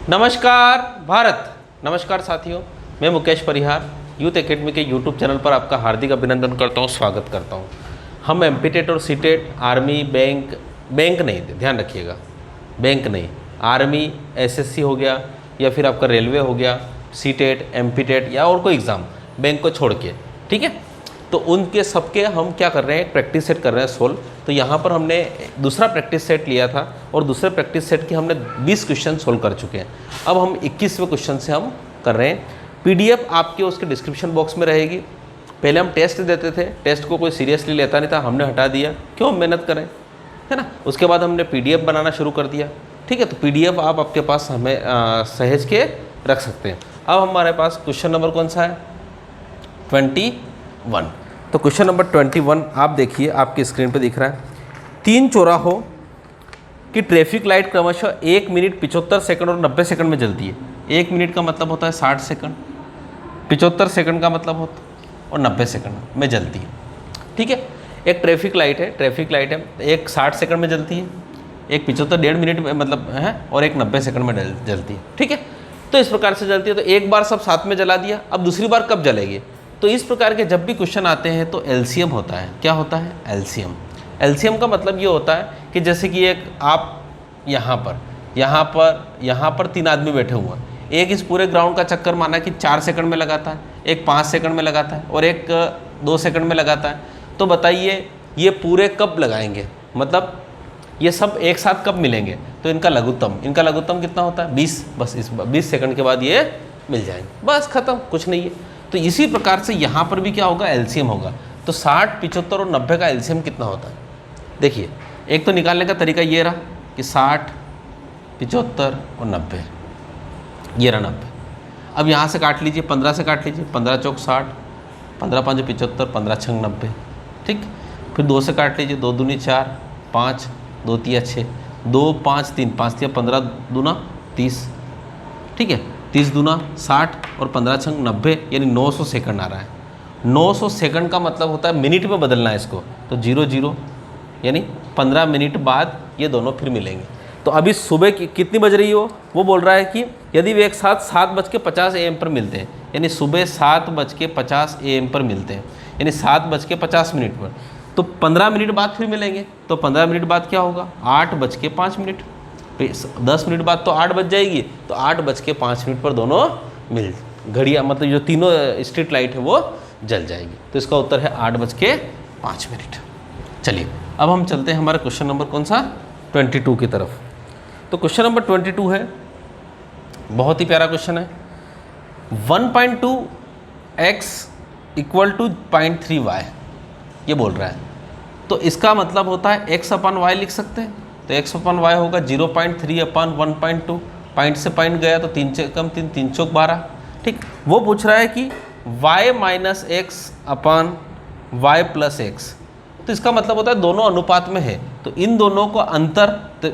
नमस्कार भारत। नमस्कार साथियों, मैं मुकेश परिहार यूथ एकेडमी के यूट्यूब चैनल पर आपका हार्दिक अभिनंदन करता हूं, स्वागत करता हूं। हम एमपीटेट और सीटेट, आर्मी, बैंक नहीं, ध्यान रखिएगा, बैंक नहीं, आर्मी, एसएससी हो गया या फिर आपका रेलवे हो गया, सीटेट, एमपीटेट या और कोई एग्ज़ाम बैंक को छोड़ के, ठीक है। तो उनके सबके हम क्या कर रहे हैं, प्रैक्टिस सेट कर रहे हैं सोल्व। तो यहाँ पर हमने दूसरा प्रैक्टिस सेट लिया था और दूसरे प्रैक्टिस सेट के हमने 20 क्वेश्चन सोल्व कर चुके हैं। अब हम 21वें क्वेश्चन से हम कर रहे हैं। पीडीएफ आपके उसके डिस्क्रिप्शन बॉक्स में रहेगी। पहले हम टेस्ट देते थे, टेस्ट को कोई सीरियसली लेता नहीं था, हमने हटा दिया, क्यों हम मेहनत करें, है ना। उसके बाद हमने पीडीएफ बनाना शुरू कर दिया, ठीक है। तो पीडीएफ आप आपके पास हमें सहेज के रख सकते हैं। अब हमारे पास क्वेश्चन नंबर कौन सा है, 21। तो क्वेश्चन नंबर 21 आप देखिए, आपकी स्क्रीन पे दिख रहा है। 3 चौराहों की ट्रैफिक लाइट क्रमशः 1 मिनट 75 सेकंड और 90 सेकंड में जलती है। 1 मिनट का मतलब होता है 60 सेकंड, 75 सेकंड का मतलब होता है और 90 सेकंड में जलती है, ठीक है। एक ट्रैफिक लाइट है, एक 60 सेकंड में जलती है, एक 75 1.5 मिनट में मतलब है, और एक 90 सेकंड में जलती है, ठीक है। तो इस प्रकार से जलती है। तो एक बार सब साथ में जला दिया, अब दूसरी बार कब जलेगी। तो इस प्रकार के जब भी क्वेश्चन आते हैं तो एलसीएम होता है। क्या होता है, एलसीएम। एलसीएम का मतलब ये होता है कि जैसे कि एक आप यहाँ पर 3 आदमी बैठे हुए हैं। एक इस पूरे ग्राउंड का चक्कर माना कि 4 सेकंड में लगाता है, एक 5 सेकंड में लगाता है और एक 2 सेकंड में लगाता है। तो बताइए ये पूरे कब लगाएंगे, मतलब ये सब एक साथ कब मिलेंगे। तो इनका लघुत्तम कितना होता है, 20। बस इस 20 सेकंड के बाद ये मिल जाएंगे, बस खत्म, कुछ नहीं है। तो इसी प्रकार से यहाँ पर भी क्या होगा, एलसीएम होगा। तो 60, 75 और 90 का एलसीएम कितना होता है। देखिए, एक तो निकालने का तरीका ये रहा कि 60, 75 और 90, ये रहा 90। अब यहाँ से काट लीजिए, 15 से काट लीजिए, 15 चौक 60, 15 5 75, 15 6 90, ठीक। फिर 2 से काट लीजिए, 2 दूनी 4, 5, 2 तिया 6, 2 5 3, 5 तिया 15 दूना 30, ठीक है। 30 दूना 60 और 15 छंग 90, यानी 900 सेकंड आ रहा है। 900 सेकंड का मतलब होता है मिनट में बदलना है इसको। तो 0 यानी 15 मिनट बाद ये दोनों फिर मिलेंगे। तो अभी सुबह की कितनी बज रही हो, वो बोल रहा है कि यदि वे एक साथ 7:50 AM पर मिलते हैं, यानी सुबह 7:50 AM पर मिलते हैं, यानी 7:50 पर, तो 15 मिनट बाद फिर मिलेंगे। तो 15 मिनट बाद क्या होगा, 8:05। 10 मिनट बाद तो 8 बज जाएगी, तो 8:05 पर दोनों मिल घड़ियाँ, मतलब जो तीनों स्ट्रीट लाइट है वो जल जाएगी। तो इसका उत्तर है 8:05। चलिए अब हम चलते हैं हमारा क्वेश्चन नंबर कौन सा, 22 की तरफ। तो क्वेश्चन नंबर 22 है, बहुत ही प्यारा क्वेश्चन है। 1.2x = 0.3y ये बोल रहा है। तो इसका मतलब होता है x/y लिख सकते हैं। तो x/y होगा 0.3/1.2, पॉइंट से पॉइंट गया तो 3 से कम 3, 3 चौक 12, ठीक। वो पूछ रहा है कि y - x/y + x। तो इसका मतलब होता है दोनों अनुपात में है, तो इन दोनों को अंतर, तो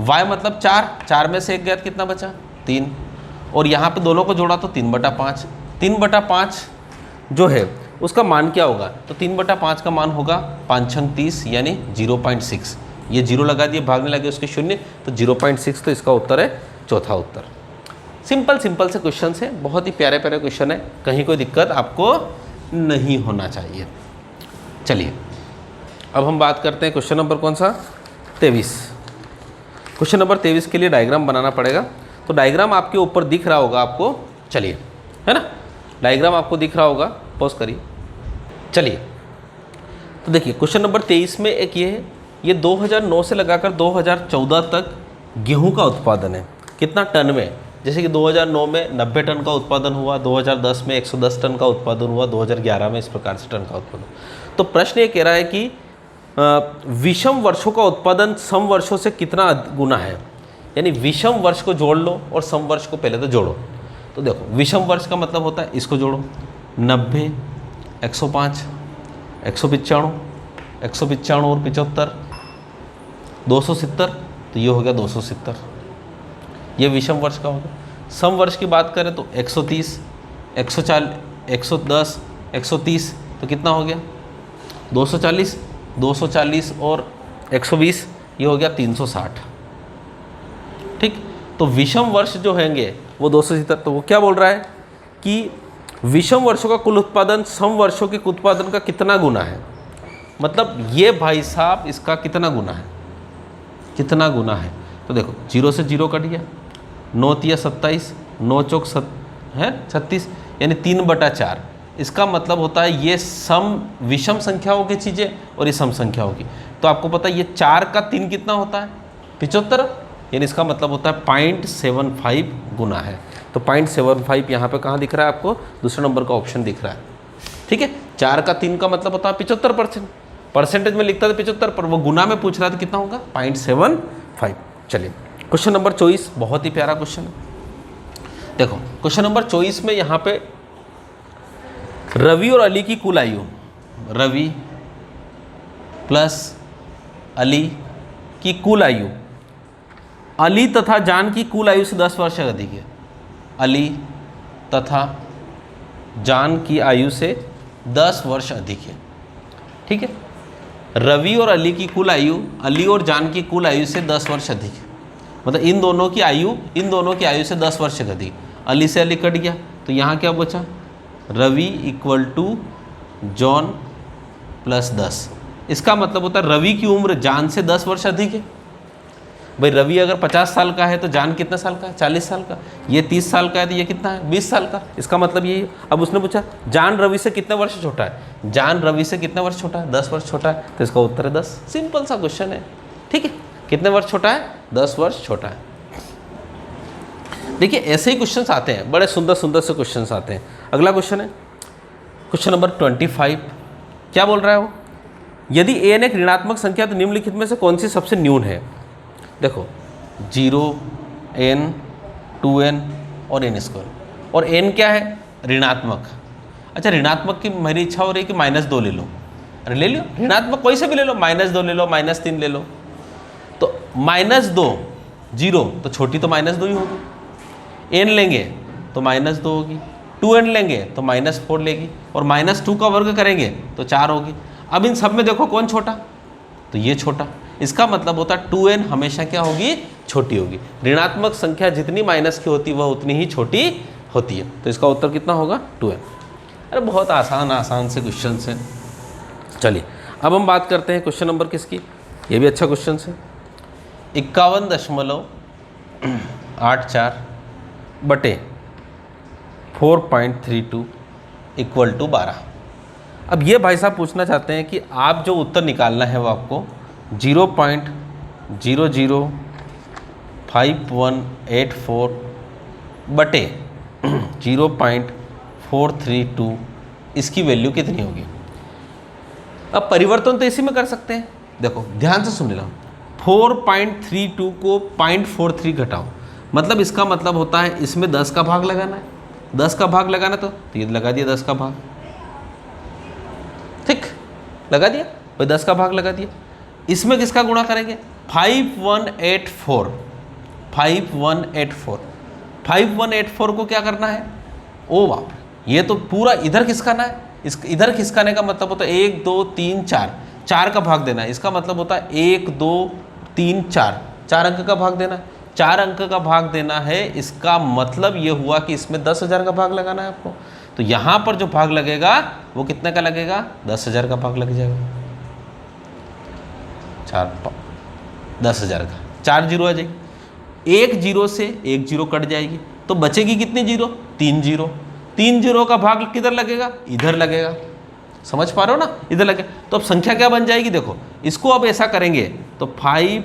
y मतलब 4 में से 1 गया, कितना बचा, 3, और यहाँ पे दोनों को जोड़ा तो 3/5। 3/5 जो है उसका मान क्या होगा, तो 3/5 का मान होगा 5 छंग 30, यानी 0.6। ये 0 लगा दिए, भागने लगे उसके 0, तो 0.6। तो इसका उत्तर है चौथा उत्तर। सिंपल से क्वेश्चन से, बहुत ही प्यारे क्वेश्चन है, कहीं कोई दिक्कत आपको नहीं होना चाहिए। चलिए अब हम बात करते हैं क्वेश्चन नंबर कौन सा, 23। क्वेश्चन नंबर 23 के लिए डायग्राम बनाना पड़ेगा। तो डायग्राम आपके ऊपर दिख रहा होगा आपको, चलिए, है ना, डायग्राम आपको दिख रहा होगा, पॉज करिए। चलिए तो देखिए क्वेश्चन नंबर 23 में एक ये है, ये 2009 से लगाकर 2014 तक गेहूं का उत्पादन है, कितना टन में। जैसे कि 2009 में 90 टन का उत्पादन हुआ, 2010 में 110 टन का उत्पादन हुआ, 2011 में इस प्रकार से टन का उत्पादन। तो प्रश्न ये कह रहा है कि विषम वर्षों का उत्पादन सम वर्षों से कितना गुना है, यानी विषम वर्ष को जोड़ लो और सम वर्ष को पहले तो जोड़ो। तो देखो विषम वर्ष का मतलब होता है, इसको जोड़ो, 90, 105, 195, 195 और 75, 270, तो ये हो गया 270, ये विषम वर्ष का होगा। सम वर्ष की बात करें तो 130, 140, 110, 130, तो कितना हो गया 240, 240 और 120, ये हो गया 360, ठीक। तो विषम वर्ष जो होंगे वो 270। तो वो क्या बोल रहा है कि विषम वर्षों का कुल उत्पादन सम वर्षों के उत्पादन का कितना गुना है। मतलब ये भाई साहब इसका कितना गुना है, कितना गुना है। तो देखो 0 से 0 कट गया, 9 तिया 27, 9 चौक 36, यानी 3/4। इसका मतलब होता है ये सम विषम संख्याओं की चीज़ें और ये सम संख्याओं की। तो आपको पता है ये 4 का 3 कितना होता है, 75, यानी इसका मतलब होता है 0.75 गुना है। तो 0.75 यहाँ पे कहाँ दिख रहा है आपको, दूसरे नंबर का ऑप्शन दिख रहा है। ठीक है, 4 का 3 का मतलब होता है 75%। परसेंटेज में लिखता था 75, पर वो गुना में पूछ रहा था कितना होगा, 0.75। चलिए क्वेश्चन नंबर 24, बहुत ही प्यारा क्वेश्चन है। देखो क्वेश्चन नंबर 24 में यहाँ पे रवि और अली की कुल आयु, रवि प्लस अली की कुल आयु अली तथा जान की कुल आयु से 10 वर्ष अधिक है। अली तथा जान की आयु से 10 वर्ष अधिक है। ठीक है, रवि और अली की कुल आयु अली और जान की कुल आयु से 10 वर्ष अधिक है। मतलब इन दोनों की आयु से 10 वर्ष अधिक। अली से अली कट गया तो यहाँ क्या बचा, Ravi equal to John plus 10। इसका मतलब होता है रवि की उम्र जान से 10 वर्ष अधिक है। भाई रवि अगर 50 साल का है तो जान कितने साल का है, 40 साल का। ये 30 साल का है तो ये कितना है, 20 साल का। इसका मतलब यही। अब उसने पूछा जान रवि से कितने वर्ष छोटा है, जान रवि से कितने वर्ष छोटा है, 10 वर्ष छोटा है। तो इसका उत्तर है 10। सिंपल सा क्वेश्चन है। ठीक है, कितने वर्ष छोटा है, 10 वर्ष छोटा है। देखिए ऐसे ही क्वेश्चंस आते हैं, बड़े सुंदर सुंदर से क्वेश्चंस आते हैं। अगला क्वेश्चन है क्वेश्चन नंबर 25। क्या बोल रहा है वो, यदि एन एक ऋणात्मक संख्या तो निम्नलिखित में से कौन सी सबसे न्यून है। देखो 0, n, 2n और n²। और n क्या है, ऋणात्मक। अच्छा ऋणात्मक की मेरी इच्छा हो रही है कि -2 ले लो। अरे ले लो, ऋणात्मक कोई से भी ले लो, -2 ले लो, -3 ले लो। तो -2 0 तो छोटी तो -2 ही होगी। n लेंगे तो -2 होगी, 2n लेंगे तो -4 लेगी, और -2 का वर्ग करेंगे तो 4 होगी। अब इन सब में देखो कौन छोटा, तो ये छोटा। इसका मतलब होता है 2n हमेशा क्या होगी, छोटी होगी। ऋणात्मक संख्या जितनी माइनस की होती है वह उतनी ही छोटी होती है। तो इसका उत्तर कितना होगा, 2n। अरे बहुत आसान से क्वेश्चन है। चलिए अब हम बात करते हैं क्वेश्चन नंबर किसकी, ये भी अच्छा क्वेश्चन है। 51.84 बटे 4.32 इक्वल टू 12। अब ये भाई साहब पूछना चाहते हैं कि आप जो उत्तर निकालना है वो आपको 0.005184 बटे 0.432 इसकी वैल्यू कितनी होगी। अब परिवर्तन तो इसी में कर सकते हैं। देखो ध्यान से सुन लो, 4.32 को 0.43 घटाओ, मतलब इसका मतलब होता है इसमें 10 का भाग लगाना है। 10 का भाग लगाना तो ये लगा दिया 10 का भाग, ठीक लगा दिया भाई, 10 का भाग लगा दिया। इसमें किसका गुणा करेंगे, 5184। 5184 को क्या करना है, ओ बाप ये तो पूरा इधर खिसकाना है। इधर खिसकाने का मतलब होता है 1 2 3 4, 4 का भाग देना है। इसका मतलब होता है 1 2 3 4, 4 अंक का भाग देना है। 4 अंक का भाग देना है, इसका मतलब ये हुआ कि इसमें 10,000 का भाग लगाना है आपको। तो यहाँ पर जो भाग लगेगा वो कितने का लगेगा, 10,000 का भाग लग जाएगा। 10,000 का 4 जीरो आ जाएगी, 1 जीरो से 1 जीरो कट जाएगी, तो बचेगी कितनी जीरो, 3 जीरो। 3 जीरो का भाग किधर लगेगा, इधर लगेगा। समझ पा रहे हो ना, इधर लगेगा। तो अब संख्या क्या बन जाएगी, देखो इसको अब ऐसा करेंगे तो 5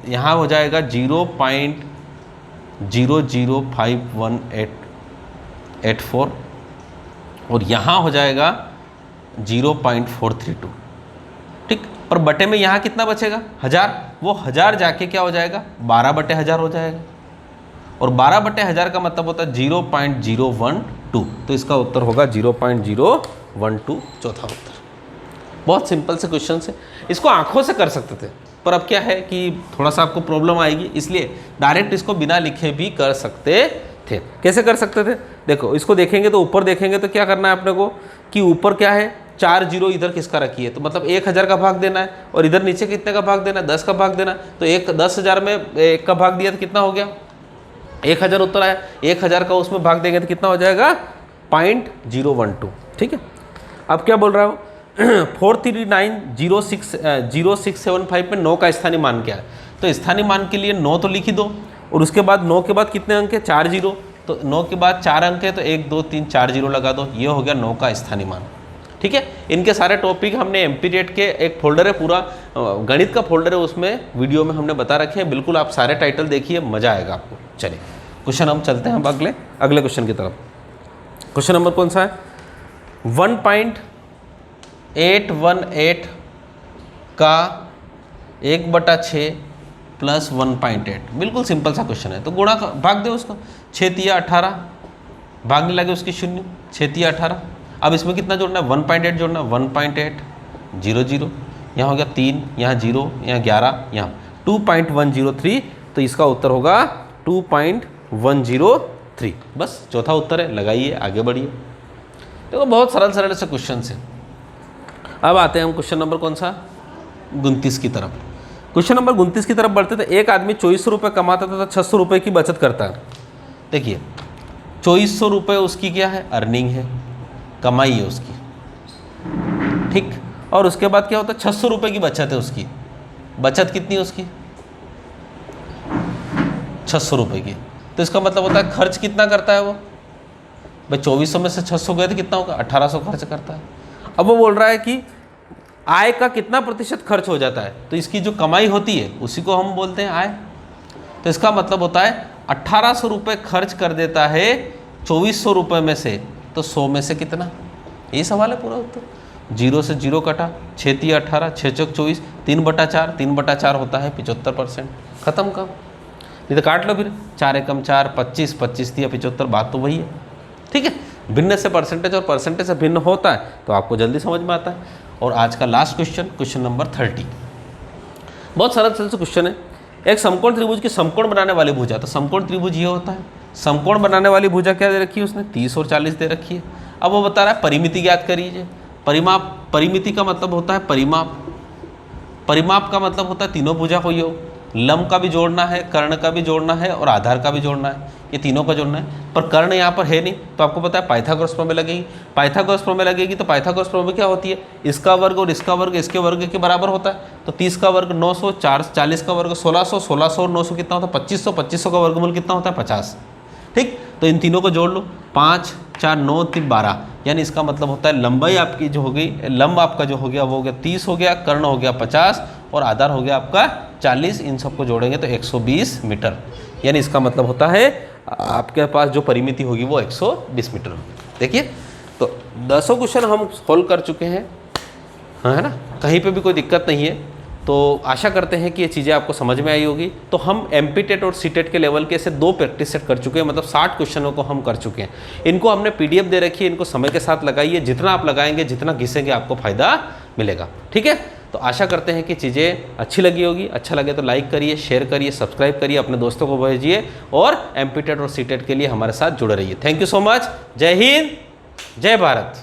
यहाँ हो जाएगा 0.005184 और यहाँ हो जाएगा 0.432, ठीक। पर बटे में यहाँ कितना बचेगा, 1000। वो 1000 जाके क्या हो जाएगा, 12/1000 हो जाएगा। और 12/1000 का मतलब होता है 0.012। तो इसका उत्तर होगा 0.012, चौथा उत्तर। बहुत सिंपल से क्वेश्चन है, इसको आंखों से कर सकते थे, पर अब क्या है कि थोड़ा सा आपको प्रॉब्लम आएगी, इसलिए डायरेक्ट इसको बिना लिखे भी कर सकते थे। कैसे कर सकते थे, देखो इसको देखेंगे तो ऊपर देखेंगे तो क्या करना है अपने को कि ऊपर क्या है, 4 जीरो इधर किसका रखी है, तो मतलब 1000 का भाग देना है, और इधर नीचे कितने का भाग देना है, 10 का भाग देना है। तो 10,000 में 1 का भाग दिया तो कितना हो गया, 1000 उत्तर आया, 1000 का उसमें भाग देंगे तो कितना हो जाएगा 0.012। ठीक है, अब क्या बोल रहा हूँ 4390675 में 9 का स्थानीय मान क्या है। तो स्थानीय मान के लिए 9 तो लिख ही दो, और उसके बाद 9 के बाद कितने अंक है 4 जीरो, तो 9 के बाद 4 अंक है तो 1 2 3 4 जीरो लगा दो, ये हो गया 9 का स्थानीय मान। ठीक है, इनके सारे टॉपिक हमने एमपी टेट के एक फोल्डर है, पूरा गणित का फोल्डर है, उसमें वीडियो में हमने बता रखे हैं, बिल्कुल आप सारे टाइटल देखिए, मजा आएगा आपको। चलिए क्वेश्चन हम चलते हैं अब अगले क्वेश्चन की तरफ। क्वेश्चन नंबर कौन सा है 1.818 का 1/6 प्लस 1.8, बिल्कुल सिंपल सा क्वेश्चन है। तो गुणा भाग दे उसको, 6 तिया 18, भागने लगे उसकी 0, 6 तिया 18। अब इसमें कितना जोड़ना है 1.8 जोड़ना है, 1.8 0 0, यहाँ हो गया 3, यहाँ 0, यहाँ 11, यहाँ 2.103, तो इसका उत्तर होगा 2.103। बस चौथा उत्तर है, लगाइए आगे बढ़िए। देखो बहुत सरल से क्वेश्चन है। अब आते हैं हम क्वेश्चन नंबर कौन सा 29 की तरफ। क्वेश्चन नंबर 29 की तरफ बढ़ते थे। एक आदमी 2400 रुपये कमाता था तो 600 रुपये की बचत करता है। देखिए 2400 रुपये उसकी क्या है अर्निंग है, कमाई है उसकी, ठीक। और उसके बाद क्या होता है 600 रुपये की बचत है उसकी। बचत कितनी है उसकी 600 रुपये की। तो इसका मतलब होता है खर्च कितना करता है वो, भाई 2400 में से 600 गए तो कितना होगा 1800 खर्च करता है। अब वो बोल रहा है कि आय का कितना प्रतिशत खर्च हो जाता है, तो इसकी जो कमाई होती है उसी को हम बोलते हैं आय। तो इसका मतलब होता है 1800 रुपये खर्च कर देता है 2400 रुपये में से, तो 100 में से कितना, यही सवाल है पूरा उत्तर। 0 से 0 कटा, 6 तिया 18, 6 चौक 24, 3/4, 3/4 होता है 75%। खत्म काम, नहीं तो काट लो फिर, 4 एकम 4, 25, 25 तिया 75, बात तो वही है। ठीक है, भिन्न से परसेंटेज और परसेंटेज से भिन्न होता है तो आपको जल्दी समझ में आता है। और आज का लास्ट क्वेश्चन, क्वेश्चन नंबर 30, बहुत सरल से क्वेश्चन है। एक समकोण त्रिभुज की समकोण बनाने वाली भुजा, तो समकोण त्रिभुज ये होता है। समकोण बनाने वाली भुजा क्या दे रखी है उसने 30 और 40 दे रखी है। अब वो बता रहा है परिमिति ज्ञात करिए। परिमाप, परिमिति का मतलब होता है परिमाप, परिमाप का मतलब होता है तीनों भुजा को योग, लंब का भी जोड़ना है, कर्ण का भी जोड़ना है और आधार का भी जोड़ना है, ये तीनों का जोड़ना है। पर कर्ण यहाँ पर है नहीं, तो आपको पता है पाइथागोरस प्रमेय लगेगी। पाइथागोरस प्रमेय लगेगी तो पाइथागोरस प्रमेय क्या होती है, इसका वर्ग और इसका वर्ग इसके वर्ग के बराबर होता है। तो 30 का वर्ग 900, 40 का वर्ग 1600, 1600 और 900 कितना होता है 2500, 2500 का वर्गमूल कितना होता है 50। ठीक, तो इन तीनों को जोड़ लो, 5 4 9 3 12, यानी इसका मतलब होता है लंबाई आपकी जो हो गई, लंब आपका जो हो गया वो हो गया 30 हो गया, कर्ण हो गया 50 और आधार हो गया आपका 40। इन सबको जोड़ेंगे तो 120 मीटर, यानी इसका मतलब होता है आपके पास जो परिमिति होगी वो 120 मीटर होगी। देखिए तो 10 क्वेश्चन हम सोल्व कर चुके हैं, हाँ है ना, कहीं पे भी कोई दिक्कत नहीं है। तो आशा करते हैं कि ये चीज़ें आपको समझ में आई होगी। तो हम एमपी टेट और सी टेट के लेवल के ऐसे 2 प्रैक्टिस सेट कर चुके हैं, मतलब 60 क्वेश्चनों को हम कर चुके हैं। इनको हमने पीडीएफ दे रखी है, इनको समय के साथ लगाइए, जितना आप लगाएंगे जितना घिसेंगे आपको फ़ायदा मिलेगा। ठीक है, तो आशा करते हैं कि चीज़ें अच्छी लगी होगी। अच्छा लगे तो लाइक करिए, शेयर करिए, सब्सक्राइब करिए, अपने दोस्तों को भेजिए और एमपी टेट और सी टेट के लिए हमारे साथ जुड़े रहिए। Thank you so much. जय हिंद, जय भारत।